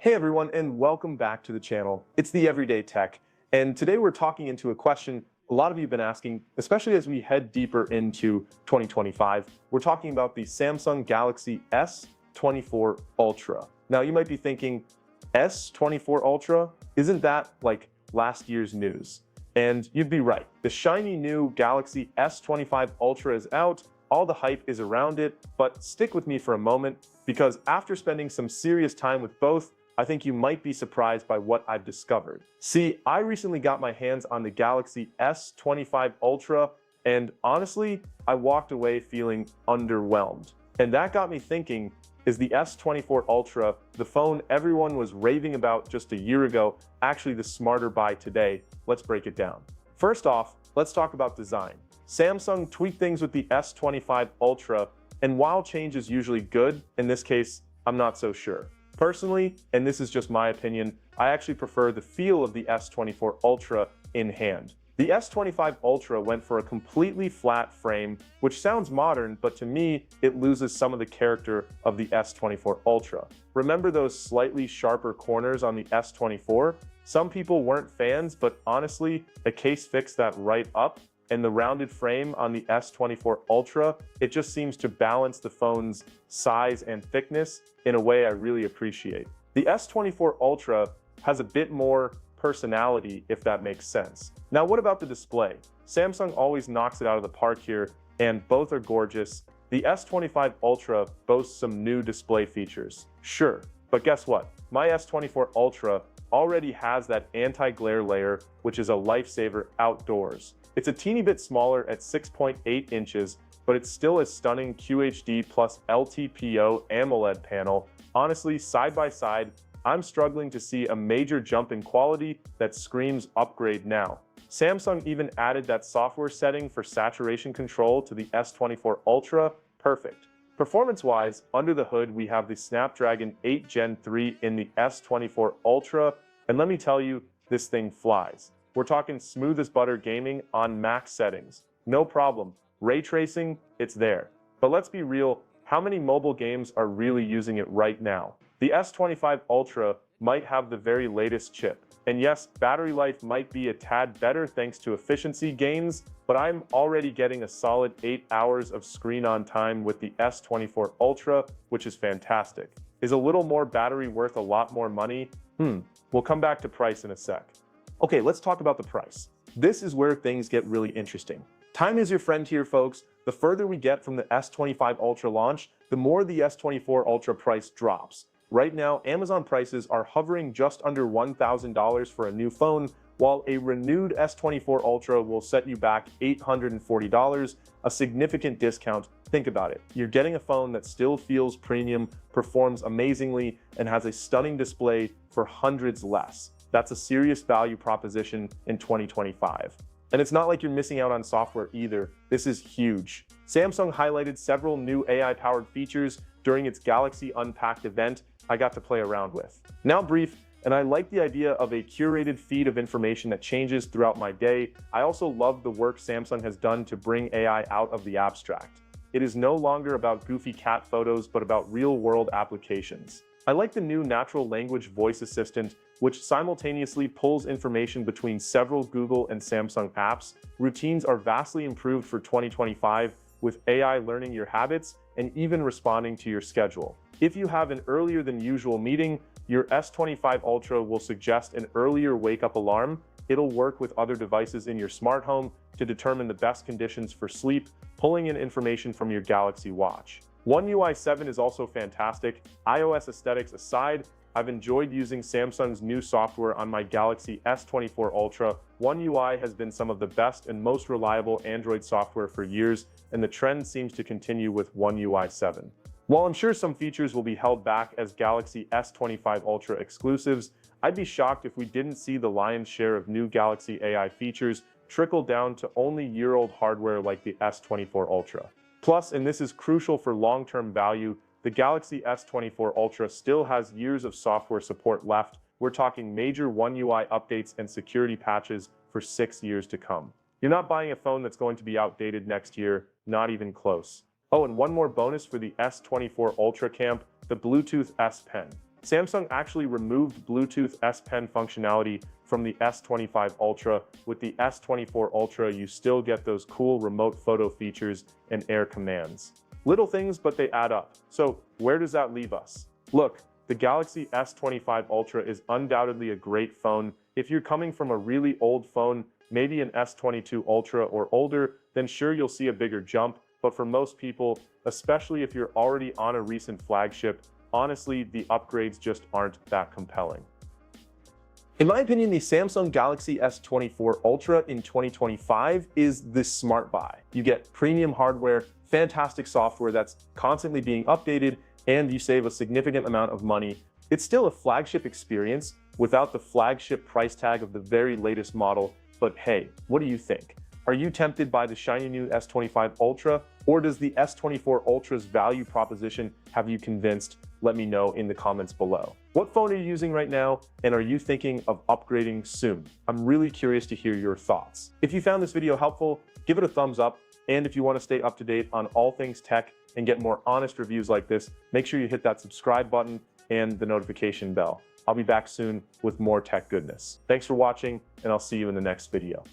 Hey everyone, and welcome back to the channel. It's the Everyday Tech, and today we're talking into a question a lot of you have been asking, especially as we head deeper into 2025. We're talking about the Samsung Galaxy S24 Ultra. Now you might be thinking, S24 Ultra? Isn't that like last year's news? And you'd be right. The shiny new Galaxy S25 Ultra is out, all the hype is around it, but stick with me for a moment, because after spending some serious time with both, I think you might be surprised by what I've discovered. See, I recently got my hands on the Galaxy S25 Ultra, and honestly, I walked away feeling underwhelmed. And that got me thinking, is the S24 Ultra, the phone everyone was raving about just a year ago, actually the smarter buy today? Let's break it down. First off, let's talk about design. Samsung tweaked things with the S25 Ultra, and while change is usually good, in this case, I'm not so sure. Personally, and this is just my opinion, I actually prefer the feel of the S24 Ultra in hand. The S25 Ultra went for a completely flat frame, which sounds modern, but to me, it loses some of the character of the S24 Ultra. Remember those slightly sharper corners on the S24? Some people weren't fans, but honestly, a case fixed that right up. And the rounded frame on the S24 Ultra, it just seems to balance the phone's size and thickness in a way I really appreciate. The S24 Ultra has a bit more personality, if that makes sense. Now, what about the display? Samsung always knocks it out of the park here, and both are gorgeous. The S25 Ultra boasts some new display features. Sure, but guess what? My S24 Ultra already has that anti-glare layer, which is a lifesaver outdoors. It's a teeny bit smaller at 6.8 inches, but it's still a stunning QHD plus LTPO AMOLED panel. Honestly, side by side, I'm struggling to see a major jump in quality that screams upgrade now. Samsung even added that software setting for saturation control to the S24 Ultra. Perfect. Performance-wise, under the hood, we have the Snapdragon 8 Gen 3 in the S24 Ultra, and let me tell you, this thing flies. We're talking smooth as butter gaming on max settings. No problem. Ray tracing, it's there. But let's be real, how many mobile games are really using it right now? The S25 Ultra might have the very latest chip. And yes, battery life might be a tad better thanks to efficiency gains, but I'm already getting a solid 8 hours of screen on time with the S24 Ultra, which is fantastic. Is a little more battery worth a lot more money? We'll come back to price in a sec. Okay, let's talk about the price. This is where things get really interesting. Time is your friend here, folks. The further we get from the S25 Ultra launch, the more the S24 Ultra price drops. Right now, Amazon prices are hovering just under $1,000 for a new phone, while a renewed S24 Ultra will set you back $840, a significant discount. Think about it. You're getting a phone that still feels premium, performs amazingly, and has a stunning display for hundreds less. That's a serious value proposition in 2025. And it's not like you're missing out on software either. This is huge. Samsung highlighted several new AI-powered features during its Galaxy Unpacked event I got to play around with. Now brief, and I like the idea of a curated feed of information that changes throughout my day. I also love the work Samsung has done to bring AI out of the abstract. It is no longer about goofy cat photos, but about real-world applications. I like the new natural language voice assistant, which simultaneously pulls information between several Google and Samsung apps. Routines are vastly improved for 2025, with AI learning your habits and even responding to your schedule. If you have an earlier than usual meeting, your S25 Ultra will suggest an earlier wake-up alarm. It'll work with other devices in your smart home to determine the best conditions for sleep, pulling in information from your Galaxy Watch. One UI 7 is also fantastic. iOS aesthetics aside, I've enjoyed using Samsung's new software on my Galaxy S24 Ultra. One UI has been some of the best and most reliable Android software for years, and the trend seems to continue with One UI 7. While I'm sure some features will be held back as Galaxy S25 Ultra exclusives, I'd be shocked if we didn't see the lion's share of new Galaxy AI features trickle down to only year-old hardware like the S24 Ultra. Plus, and this is crucial for long-term value, the Galaxy S24 Ultra still has years of software support left. We're talking major One UI updates and security patches for 6 years to come. You're not buying a phone that's going to be outdated next year, not even close. Oh, and one more bonus for the S24 Ultra camp, the Bluetooth S Pen. Samsung actually removed Bluetooth S Pen functionality from the S25 Ultra. With the S24 Ultra, you still get those cool remote photo features and air commands. Little things, but they add up. So where does that leave us? Look, the Galaxy S25 Ultra is undoubtedly a great phone. If you're coming from a really old phone, maybe an S22 Ultra or older, then sure, you'll see a bigger jump. But for most people, especially if you're already on a recent flagship, honestly, the upgrades just aren't that compelling. In my opinion, the Samsung Galaxy S24 Ultra in 2025 is the smart buy. You get premium hardware, fantastic software that's constantly being updated, and you save a significant amount of money. It's still a flagship experience without the flagship price tag of the very latest model. But hey, what do you think? Are you tempted by the shiny new S25 Ultra, or does the S24 Ultra's value proposition have you convinced? Let me know in the comments below. What phone are you using right now, and are you thinking of upgrading soon? I'm really curious to hear your thoughts. If you found this video helpful, give it a thumbs up, and if you want to stay up to date on all things tech and get more honest reviews like this, make sure you hit that subscribe button and the notification bell. I'll be back soon with more tech goodness. Thanks for watching, and I'll see you in the next video.